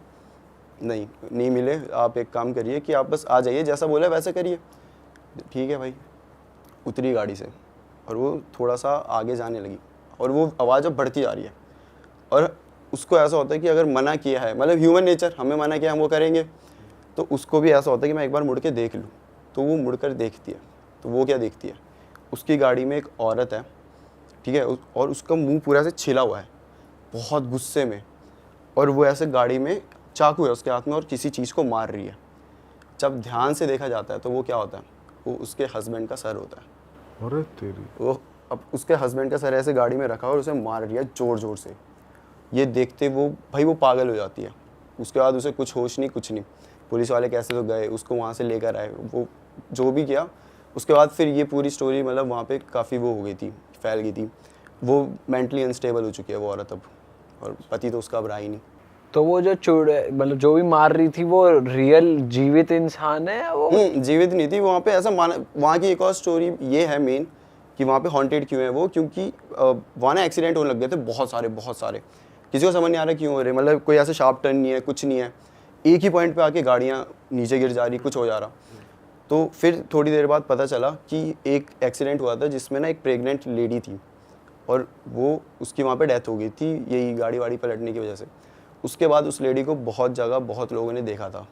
नहीं मिले। आप एक काम करिए कि आप बस आ जाइए, जैसा बोला वैसा करिए। ठीक है भाई। उतरी गाड़ी से, और वो थोड़ा सा आगे जाने लगी, और वो आवाज़ अब बढ़ती जा रही है। और उसको ऐसा होता है कि अगर मना किया है, मतलब ह्यूमन नेचर, हमें मना किया हम वो करेंगे, तो उसको भी ऐसा होता है कि मैं एक बार मुड़ के देख लूँ। तो वो मुड़कर देखती है। तो वो क्या देखती है, उसकी गाड़ी में एक औरत है, ठीक है, और उसका मुंह पूरा से छिला हुआ है, बहुत गुस्से में, और वो ऐसे गाड़ी में चाकू है उसके हाथ में और किसी चीज़ को मार रही है। जब ध्यान से देखा जाता है तो वो क्या होता है, वो उसके हस्बैंड का सर होता है। अरे तेरी। वो अब उसके हस्बैंड का सर ऐसे गाड़ी में रखा और उसे मार दिया ज़ोर ज़ोर से। ये देखते वो भाई वो पागल हो जाती है। उसके बाद उसे कुछ होश नहीं, कुछ नहीं। पुलिस वाले कैसे तो गए, उसको वहाँ से लेकर आए, वो जो भी किया। उसके बाद फिर ये पूरी स्टोरी मतलब वहाँ पे काफ़ी वो हो गई थी, फैल गई थी। वो मेंटली अनस्टेबल हो चुकी है वो औरत अब, और पति तो उसका अब रहा ही नहीं। तो वो जो मतलब जो भी मार रही थी वो रियल जीवित इंसान है या वो? जीवित नहीं थी। वहाँ पे ऐसा वहाँ की एक और स्टोरी ये है मेन कि वहाँ पे हॉन्टेड क्यों है वो, क्योंकि वहाँ ना एक्सीडेंट होने लग गए थे बहुत सारे। किसी को समझ नहीं आ रहा क्यों हो रहे, मतलब कोई ऐसा शार्प टर्न नहीं है, कुछ नहीं है, एक ही पॉइंट पे आके गाड़ियाँ नीचे गिर जा रही, कुछ हो जा रहा। तो फिर थोड़ी देर बाद पता चला कि एक एक्सीडेंट हुआ था जिसमें ना एक प्रेग्नेंट लेडी थी और वो उसकी वहाँ पे डेथ हो गई थी यही गाड़ी वाड़ी पलटने की वजह से। उसके बाद उस लेडी को बहुत जगह बहुत लोगों ने देखा था।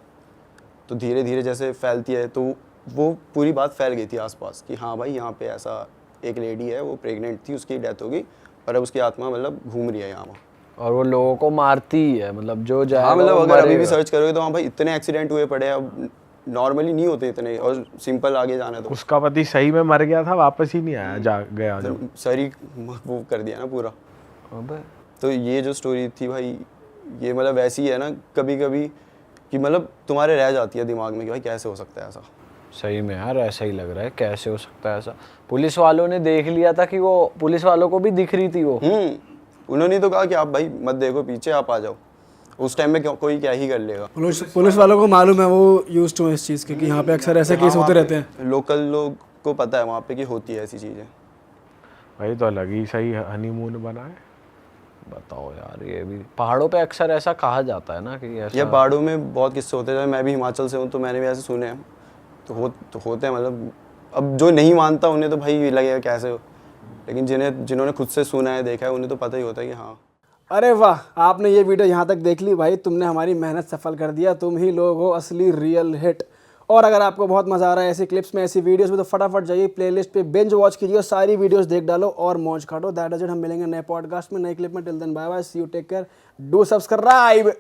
तो धीरे धीरे जैसे फैलती है तो वो पूरी बात फैल गई थी आसपास कि हाँ भाई यहाँ पे ऐसा एक लेडी है, वो प्रेग्नेंट थी, उसकी डेथ हो गई और अब उसकी आत्मा मतलब घूम रही है यहाँ। और वो लोगों को मारती ही है, मतलब जो जाएगा हाँ मतलब वो अगर अभी भी मरेगा। सर्च करोगे तो हाँ भाई इतने एक्सीडेंट हुए पड़े हैं, अब नॉर्मली नहीं होते इतने, और सिंपल आगे जाना है तो उसका पति सही में मर गया था, वापस ही नहीं आया, जा गया जो। सर ही वो कर दिया ना पूरा। अबे तो ये जो स्टोरी थी भाई, ये मतलब वैसी है ना कभी कभी कि मतलब तुम्हारे रह जाती है दिमाग में कि भाई कैसे हो सकता है ऐसा। सही में यार ऐसा ही लग रहा है, कैसे हो सकता है ऐसा। पुलिस वालों ने देख लिया था कि वो, पुलिस वालों को भी दिख रही थी वो। उन्होंने तो कहा कि आप भाई मत देखो पीछे, आप आ जाओ। उस टाइम में कोई क्या ही कर लेगा। पुलिस वालों को मालूम है, वो यूज टू इस चीज़ के कि यहाँ पे अक्सर ऐसे केस होते रहते हैं। लोकल लोग को पता है वहाँ पे कि होती है ऐसी चीज़ें। भाई तो अलग ही सही हनीमून बना है। बताओ यार, ये भी पहाड़ों पे अक्सर ऐसा कहा जाता है ना कि ऐसा। या पहाड़ों में बहुत किस्से होते हैं, मैं भी हिमाचल से हूँ तो मैंने भी ऐसे सुने हैं। तो होते हैं, मतलब अब जो नहीं मानता उन्हें तो भाई लगेगा कैसे हो, लेकिन जिन्होंने खुद से सुना है, देखा है, उन्हें तो पता ही होता है कि हाँ। अरे वाह, आपने ये वीडियो यहाँ तक देख ली भाई, तुमने हमारी मेहनत सफल कर दिया। तुम ही लोग हो असली रियल हिट। और अगर आपको बहुत मज़ा आ रहा है ऐसी क्लिप्स में, ऐसी वीडियोस में, तो फटाफट जाइए प्लेलिस्ट पे बिंज वॉच कीजिए और सारी वीडियोस देख डालो और मौज काटो। That is it. हम मिलेंगे नए पॉडकास्ट में, नए क्लिप में। Till then bye bye, see you, take care, do subscribe.